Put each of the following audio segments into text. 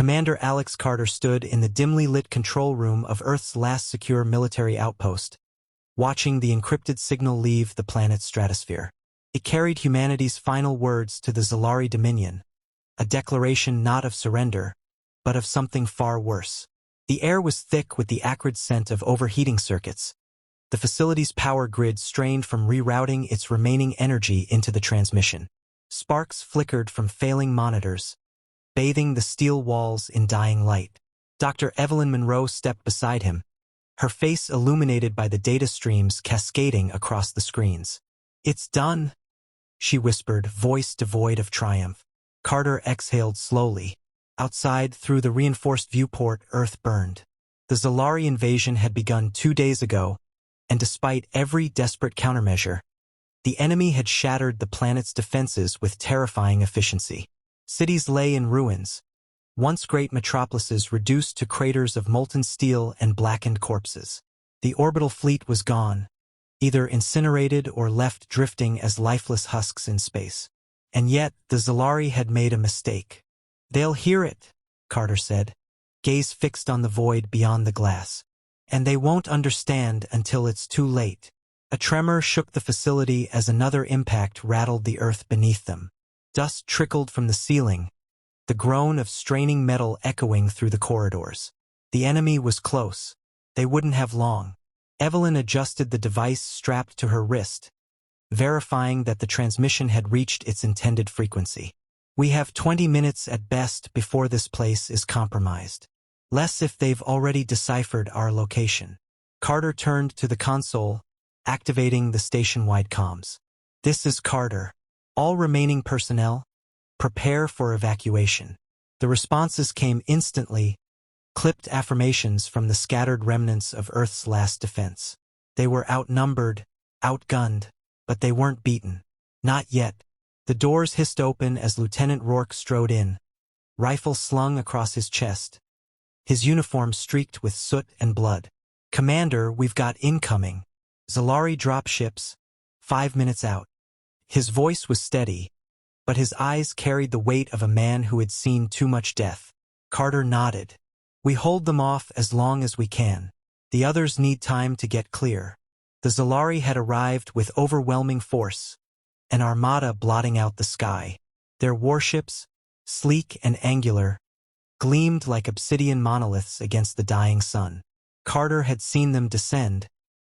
Commander Alex Carter stood in the dimly lit control room of Earth's last secure military outpost, watching the encrypted signal leave the planet's stratosphere. It carried humanity's final words to the Zalari Dominion, a declaration not of surrender, but of something far worse. The air was thick with the acrid scent of overheating circuits. The facility's power grid strained from rerouting its remaining energy into the transmission. Sparks flickered from failing monitors, bathing the steel walls in dying light. Dr. Evelyn Monroe stepped beside him, her face illuminated by the data streams cascading across the screens. "It's done," she whispered, voice devoid of triumph. Carter exhaled slowly. Outside, through the reinforced viewport, Earth burned. The Zalari invasion had begun 2 days ago, and despite every desperate countermeasure, the enemy had shattered the planet's defenses with terrifying efficiency. Cities lay in ruins, once great metropolises reduced to craters of molten steel and blackened corpses. The orbital fleet was gone, either incinerated or left drifting as lifeless husks in space. And yet, the Zalari had made a mistake. "They'll hear it," Carter said, gaze fixed on the void beyond the glass. "And they won't understand until it's too late." A tremor shook the facility as another impact rattled the earth beneath them. Dust trickled from the ceiling, the groan of straining metal echoing through the corridors. The enemy was close. They wouldn't have long. Evelyn adjusted the device strapped to her wrist, verifying that the transmission had reached its intended frequency. "We have 20 minutes at best before this place is compromised. Less if they've already deciphered our location." Carter turned to the console, activating the station-wide comms. "This is Carter. All remaining personnel, prepare for evacuation." The responses came instantly, clipped affirmations from the scattered remnants of Earth's last defense. They were outnumbered, outgunned, but they weren't beaten. Not yet. The doors hissed open as Lieutenant Rourke strode in, rifle slung across his chest, his uniform streaked with soot and blood. "Commander, we've got incoming. Zalari dropships, 5 minutes out." His voice was steady, but his eyes carried the weight of a man who had seen too much death. Carter nodded. "We hold them off as long as we can. The others need time to get clear." The Zalari had arrived with overwhelming force, an armada blotting out the sky. Their warships, sleek and angular, gleamed like obsidian monoliths against the dying sun. Carter had seen them descend,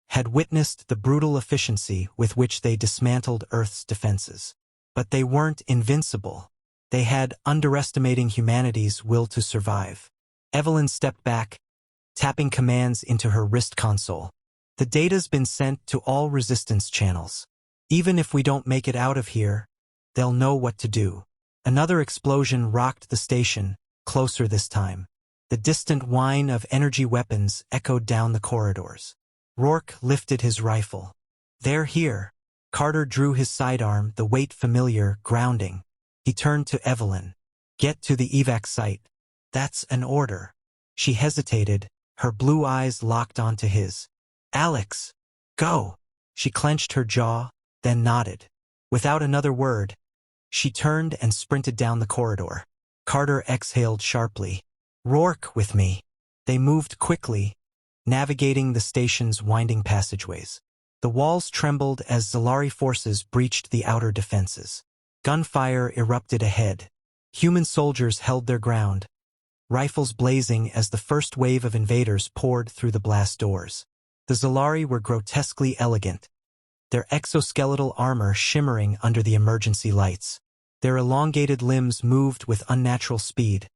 had witnessed the brutal efficiency with which they dismantled Earth's defenses. But they weren't invincible. They had underestimating humanity's will to survive. Evelyn stepped back, tapping commands into her wrist console. "The data's been sent to all resistance channels. Even if we don't make it out of here, they'll know what to do." Another explosion rocked the station, closer this time. The distant whine of energy weapons echoed down the corridors. Rourke lifted his rifle. "They're here." Carter drew his sidearm, the weight familiar, grounding. He turned to Evelyn. "Get to the evac site." "That's an order." She hesitated, her blue eyes locked onto his. "Alex, go." She clenched her jaw, then nodded. Without another word, she turned and sprinted down the corridor. Carter exhaled sharply. "Rourke with me." They moved quickly, navigating the station's winding passageways. The walls trembled as Zalari forces breached the outer defenses. Gunfire erupted ahead. Human soldiers held their ground, rifles blazing as the first wave of invaders poured through the blast doors. The Zalari were grotesquely elegant, their exoskeletal armor shimmering under the emergency lights. Their elongated limbs moved with unnatural speed,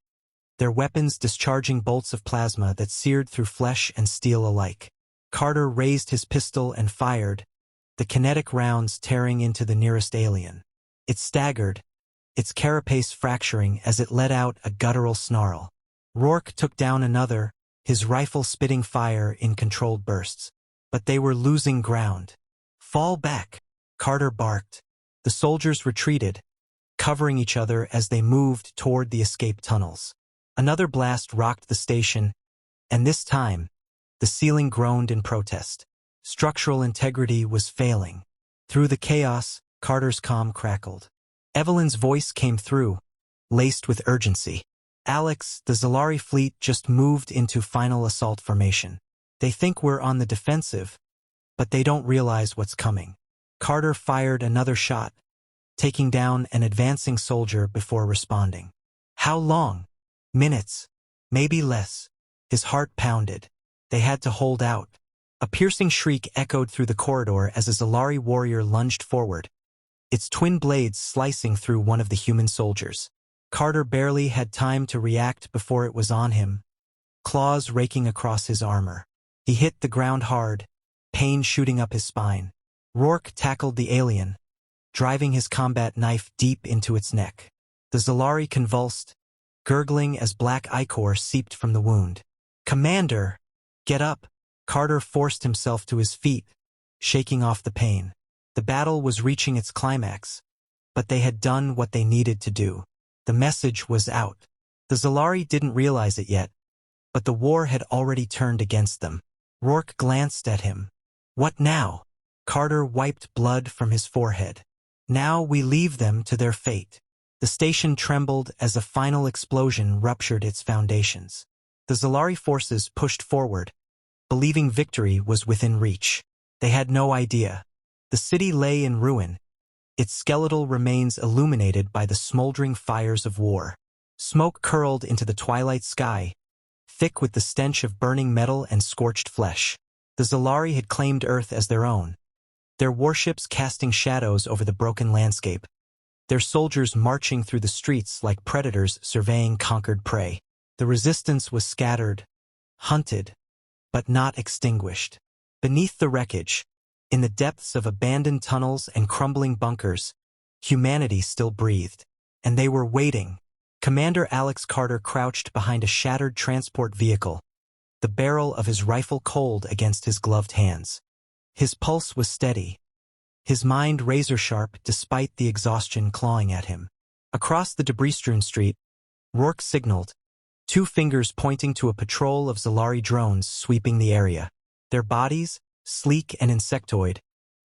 their weapons discharging bolts of plasma that seared through flesh and steel alike. Carter raised his pistol and fired, the kinetic rounds tearing into the nearest alien. It staggered, its carapace fracturing as it let out a guttural snarl. Rourke took down another, his rifle spitting fire in controlled bursts. But they were losing ground. "Fall back," Carter barked. The soldiers retreated, covering each other as they moved toward the escape tunnels. Another blast rocked the station, and this time, the ceiling groaned in protest. Structural integrity was failing. Through the chaos, Carter's comm crackled. Evelyn's voice came through, laced with urgency. Alex, the Zalari fleet just moved into final assault formation. They think we're on the defensive, but they don't realize what's coming. Carter fired another shot, taking down an advancing soldier before responding. How long? Minutes. Maybe less. His heart pounded. They had to hold out. A piercing shriek echoed through the corridor as a Zalari warrior lunged forward, its twin blades slicing through one of the human soldiers. Carter barely had time to react before it was on him, claws raking across his armor. He hit the ground hard, pain shooting up his spine. Rourke tackled the alien, driving his combat knife deep into its neck. The Zalari convulsed, gurgling as black ichor seeped from the wound. "Commander! Get up!" Carter forced himself to his feet, shaking off the pain. The battle was reaching its climax, but they had done what they needed to do. The message was out. The Zalari didn't realize it yet, but the war had already turned against them. Rourke glanced at him. "What now?" Carter wiped blood from his forehead. "Now we leave them to their fate." The station trembled as a final explosion ruptured its foundations. The Zalari forces pushed forward, believing victory was within reach. They had no idea. The city lay in ruin, its skeletal remains illuminated by the smoldering fires of war. Smoke curled into the twilight sky, thick with the stench of burning metal and scorched flesh. The Zalari had claimed Earth as their own, their warships casting shadows over the broken landscape, their soldiers marching through the streets like predators surveying conquered prey. The resistance was scattered, hunted, but not extinguished. Beneath the wreckage, in the depths of abandoned tunnels and crumbling bunkers, humanity still breathed. And they were waiting. Commander Alex Carter crouched behind a shattered transport vehicle, the barrel of his rifle cold against his gloved hands. His pulse was steady, his mind razor-sharp despite the exhaustion clawing at him. Across the debris-strewn street, Rourke signaled, two fingers pointing to a patrol of Zalari drones sweeping the area. Their bodies, sleek and insectoid,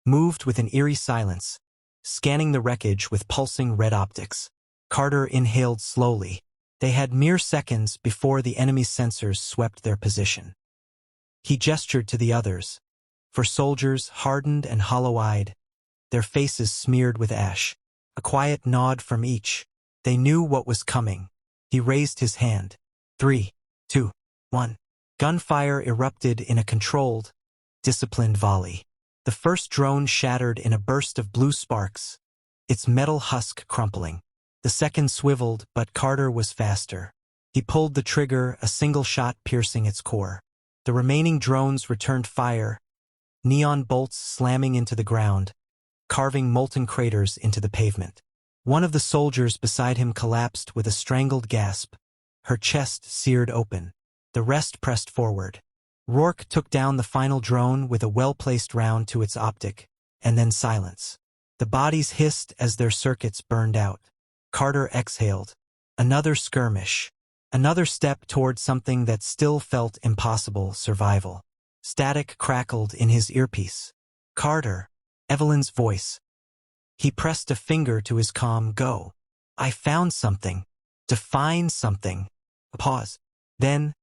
moved with an eerie silence, scanning the wreckage with pulsing red optics. Carter inhaled slowly. They had mere seconds before the enemy's sensors swept their position. He gestured to the others, for soldiers hardened and hollow-eyed, their faces smeared with ash. A quiet nod from each. They knew what was coming. He raised his hand. 3, 2, 1. Gunfire erupted in a controlled, disciplined volley. The first drone shattered in a burst of blue sparks, its metal husk crumpling. The second swiveled, but Carter was faster. He pulled the trigger, a single shot piercing its core. The remaining drones returned fire, neon bolts slamming into the ground, carving molten craters into the pavement. One of the soldiers beside him collapsed with a strangled gasp, her chest seared open. The rest pressed forward. Rourke took down the final drone with a well-placed round to its optic, and then silence. The bodies hissed as their circuits burned out. Carter exhaled. Another skirmish. Another step toward something that still felt impossible: survival. Static crackled in his earpiece. "Carter," Evelyn's voice. He pressed a finger to his calm go. "I found something. Define something." A pause. Then,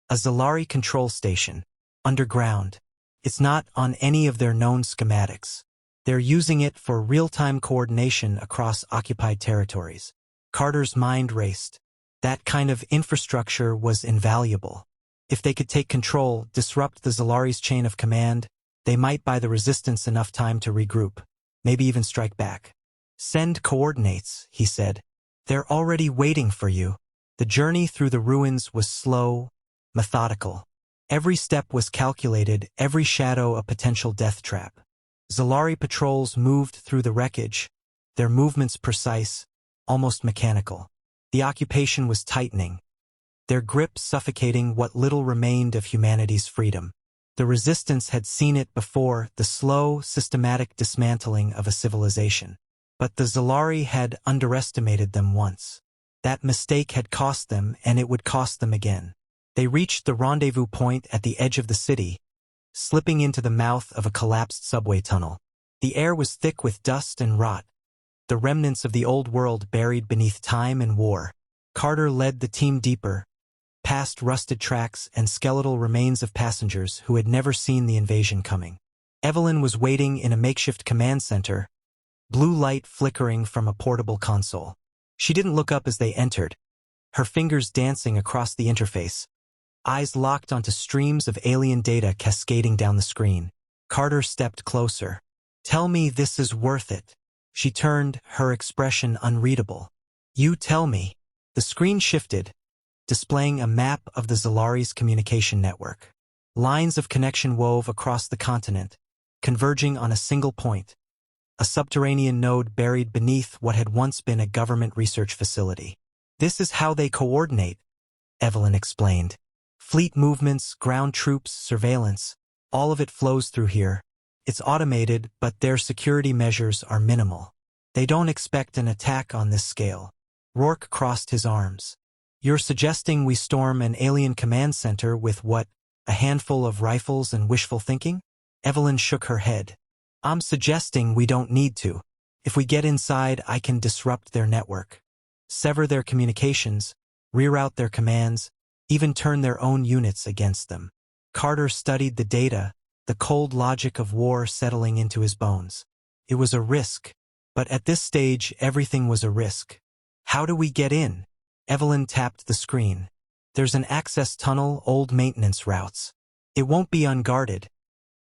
a Zalari control station. Underground. It's not on any of their known schematics. They're using it for real-time coordination across occupied territories. Carter's mind raced. That kind of infrastructure was invaluable. If they could take control, disrupt the Zalari's chain of command, they might buy the resistance enough time to regroup, maybe even strike back. "Send coordinates," he said. "They're already waiting for you." The journey through the ruins was slow, methodical. Every step was calculated, every shadow a potential death trap. Zalari patrols moved through the wreckage, their movements precise, almost mechanical. The occupation was tightening, their grip suffocating what little remained of humanity's freedom. The resistance had seen it before, the slow, systematic dismantling of a civilization. But the Zalari had underestimated them once. That mistake had cost them, and it would cost them again. They reached the rendezvous point at the edge of the city, slipping into the mouth of a collapsed subway tunnel. The air was thick with dust and rot, the remnants of the old world buried beneath time and war. Carter led the team deeper, past rusted tracks and skeletal remains of passengers who had never seen the invasion coming. Evelyn was waiting in a makeshift command center, blue light flickering from a portable console. She didn't look up as they entered, her fingers dancing across the interface, eyes locked onto streams of alien data cascading down the screen. Carter stepped closer. "Tell me this is worth it." She turned, her expression unreadable. "You tell me." The screen shifted, displaying a map of the Zolari's communication network. Lines of connection wove across the continent, converging on a single point, a subterranean node buried beneath what had once been a government research facility. "This is how they coordinate," Evelyn explained. "Fleet movements, ground troops, surveillance, all of it flows through here. It's automated, but their security measures are minimal. They don't expect an attack on this scale." Rourke crossed his arms. "You're suggesting we storm an alien command center with what, a handful of rifles and wishful thinking?" Evelyn shook her head. "I'm suggesting we don't need to. If we get inside, I can disrupt their network, sever their communications, reroute their commands, even turn their own units against them." Carter studied the data, the cold logic of war settling into his bones. It was a risk, but at this stage everything was a risk. "How do we get in?" Evelyn tapped the screen. "There's an access tunnel, old maintenance routes. It won't be unguarded,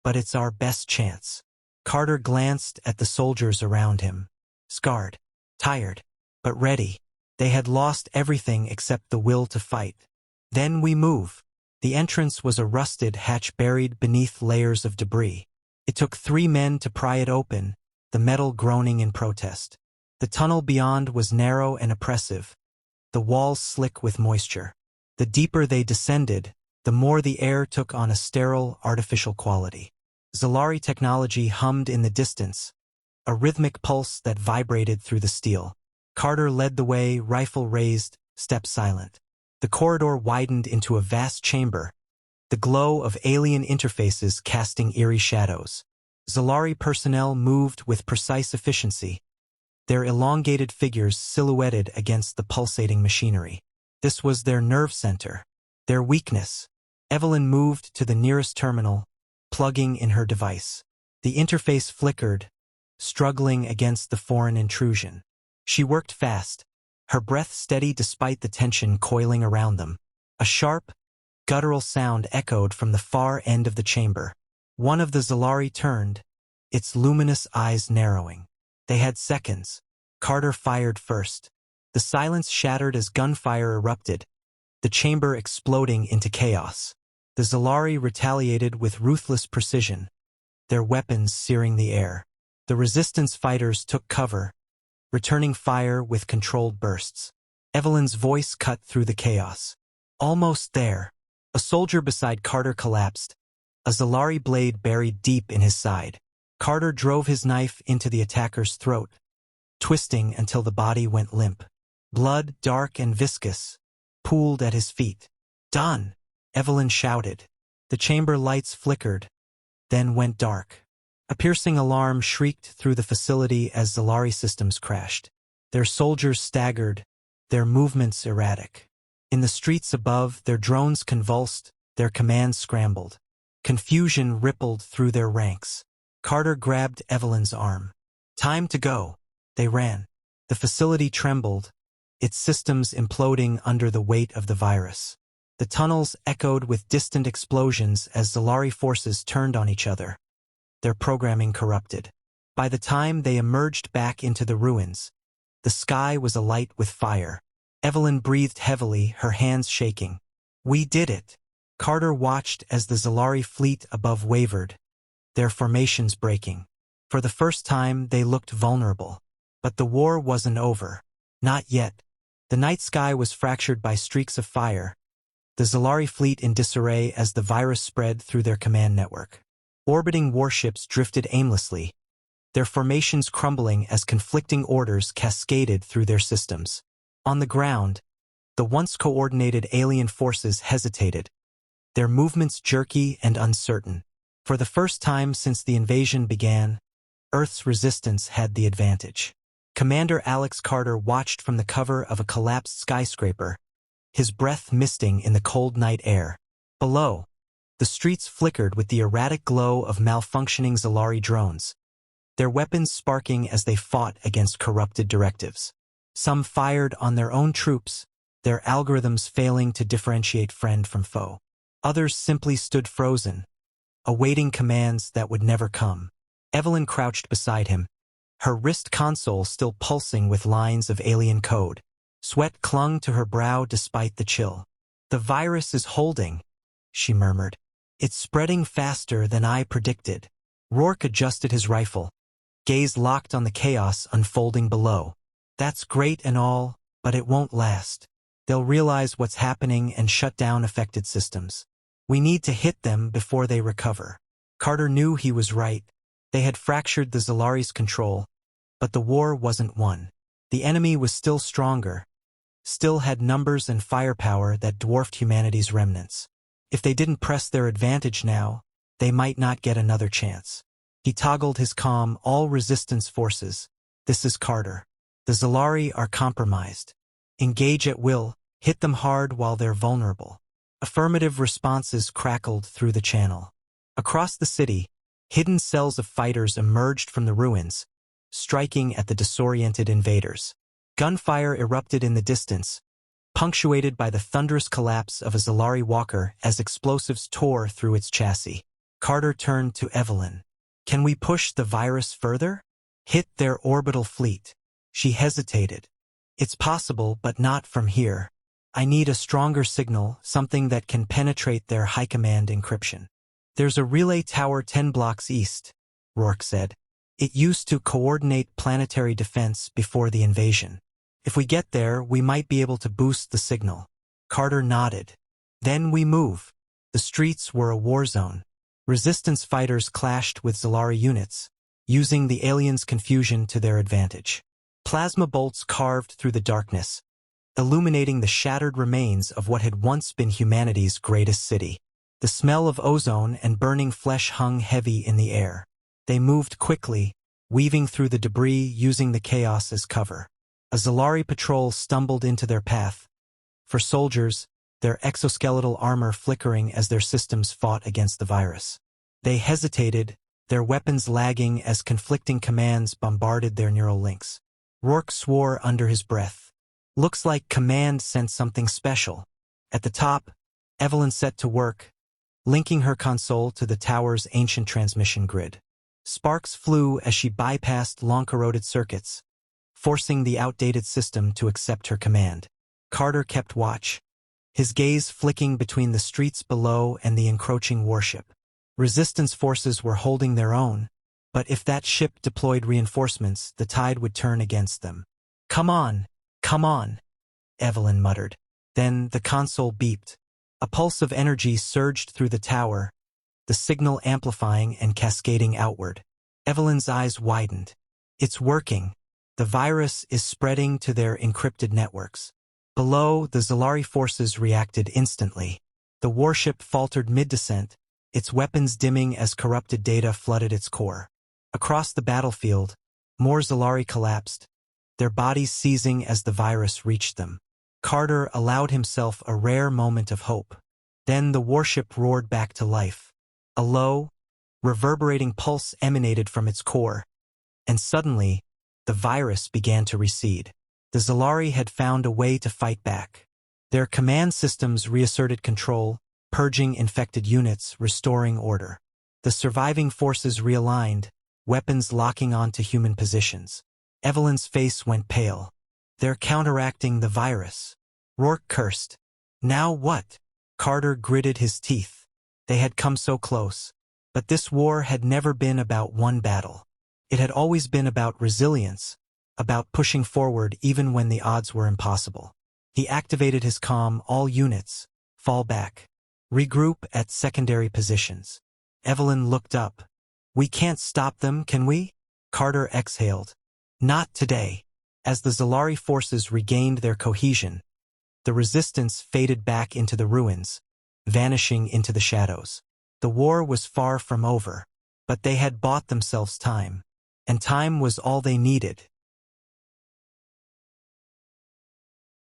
but it's our best chance." Carter glanced at the soldiers around him. Scarred, tired, but ready. They had lost everything except the will to fight. "Then we move." The entrance was a rusted hatch buried beneath layers of debris. It took 3 men to pry it open, the metal groaning in protest. The tunnel beyond was narrow and oppressive, the walls slick with moisture. The deeper they descended, the more the air took on a sterile, artificial quality. Zolari technology hummed in the distance, a rhythmic pulse that vibrated through the steel. Carter led the way, rifle raised, step silent. The corridor widened into a vast chamber, the glow of alien interfaces casting eerie shadows. Zolari personnel moved with precise efficiency, their elongated figures silhouetted against the pulsating machinery. This was their nerve center, their weakness. Evelyn moved to the nearest terminal, plugging in her device. The interface flickered, struggling against the foreign intrusion. She worked fast, her breath steady despite the tension coiling around them. A sharp, guttural sound echoed from the far end of the chamber. One of the Zolari turned, its luminous eyes narrowing. They had seconds. Carter fired first. The silence shattered as gunfire erupted, the chamber exploding into chaos. The Zolari retaliated with ruthless precision, their weapons searing the air. The resistance fighters took cover, returning fire with controlled bursts. Evelyn's voice cut through the chaos. "Almost there." A soldier beside Carter collapsed, a Zolari blade buried deep in his side. Carter drove his knife into the attacker's throat, twisting until the body went limp. Blood, dark and viscous, pooled at his feet. "Done!" Evelyn shouted. The chamber lights flickered, then went dark. A piercing alarm shrieked through the facility as Zolari systems crashed. Their soldiers staggered, their movements erratic. In the streets above, their drones convulsed, their commands scrambled. Confusion rippled through their ranks. Carter grabbed Evelyn's arm. "Time to go." They ran. The facility trembled, its systems imploding under the weight of the virus. The tunnels echoed with distant explosions as Zolari forces turned on each other, their programming corrupted. By the time they emerged back into the ruins, the sky was alight with fire. Evelyn breathed heavily, her hands shaking. "We did it." Carter watched as the Zolari fleet above wavered, their formations breaking. For the first time, they looked vulnerable. But the war wasn't over. Not yet. The night sky was fractured by streaks of fire, the Zolari fleet in disarray as the virus spread through their command network. Orbiting warships drifted aimlessly, their formations crumbling as conflicting orders cascaded through their systems. On the ground, the once coordinated alien forces hesitated, their movements jerky and uncertain. For the first time since the invasion began, Earth's resistance had the advantage. Commander Alex Carter watched from the cover of a collapsed skyscraper, his breath misting in the cold night air. Below, the streets flickered with the erratic glow of malfunctioning Zalari drones, their weapons sparking as they fought against corrupted directives. Some fired on their own troops, their algorithms failing to differentiate friend from foe. Others simply stood frozen, awaiting commands that would never come. Evelyn crouched beside him, her wrist console still pulsing with lines of alien code. Sweat clung to her brow despite the chill. "The virus is holding," she murmured. "It's spreading faster than I predicted." Rourke adjusted his rifle, gaze locked on the chaos unfolding below. "That's great and all, but it won't last. They'll realize what's happening and shut down affected systems. We need to hit them before they recover." Carter knew he was right. They had fractured the Zalari's control, but the war wasn't won. The enemy was still stronger, still had numbers and firepower that dwarfed humanity's remnants. If they didn't press their advantage now, they might not get another chance. He toggled his comm, "All resistance forces. This is Carter. The Zalari are compromised. Engage at will, hit them hard while they're vulnerable." Affirmative responses crackled through the channel. Across the city, hidden cells of fighters emerged from the ruins, striking at the disoriented invaders. Gunfire erupted in the distance, punctuated by the thunderous collapse of a Zalari walker as explosives tore through its chassis. Carter turned to Evelyn. "Can we push the virus further? Hit their orbital fleet?" She hesitated. "It's possible, but not from here. I need a stronger signal, something that can penetrate their high command encryption." "There's a relay tower 10 blocks east," Rourke said. "It used to coordinate planetary defense before the invasion. If we get there, we might be able to boost the signal." Carter nodded. "Then we move." The streets were a war zone. Resistance fighters clashed with Zalari units, using the aliens' confusion to their advantage. Plasma bolts carved through the darkness, illuminating the shattered remains of what had once been humanity's greatest city. The smell of ozone and burning flesh hung heavy in the air. They moved quickly, weaving through the debris using the chaos as cover. A Zalari patrol stumbled into their path. For soldiers, their exoskeletal armor flickering as their systems fought against the virus. They hesitated, their weapons lagging as conflicting commands bombarded their neural links. Rourke swore under his breath. "Looks like Command sent something special." At the top, Evelyn set to work, linking her console to the tower's ancient transmission grid. Sparks flew as she bypassed long-corroded circuits, forcing the outdated system to accept her command. Carter kept watch, his gaze flicking between the streets below and the encroaching warship. Resistance forces were holding their own, but if that ship deployed reinforcements, the tide would turn against them. Come on, Evelyn muttered. Then the console beeped. A pulse of energy surged through the tower, the signal amplifying and cascading outward. Evelyn's eyes widened. It's working. The virus is spreading to their encrypted networks. Below, the Zalari forces reacted instantly. The warship faltered mid-descent, its weapons dimming as corrupted data flooded its core. Across the battlefield, more Zalari collapsed, their bodies seizing as the virus reached them. Carter allowed himself a rare moment of hope. Then the warship roared back to life. A low, reverberating pulse emanated from its core, and suddenly, the virus began to recede. The Zalari had found a way to fight back. Their command systems reasserted control, purging infected units, restoring order. The surviving forces realigned, weapons locking onto human positions. Evelyn's face went pale. They're counteracting the virus. Rourke cursed. Now what? Carter gritted his teeth. They had come so close. But this war had never been about one battle. It had always been about resilience, about pushing forward even when the odds were impossible. He activated his comm, "All units, fall back. Regroup at secondary positions." Evelyn looked up. "We can't stop them, can we?" Carter exhaled. "Not today." As the Zalari forces regained their cohesion, the resistance faded back into the ruins, vanishing into the shadows. The war was far from over, but they had bought themselves time, and time was all they needed.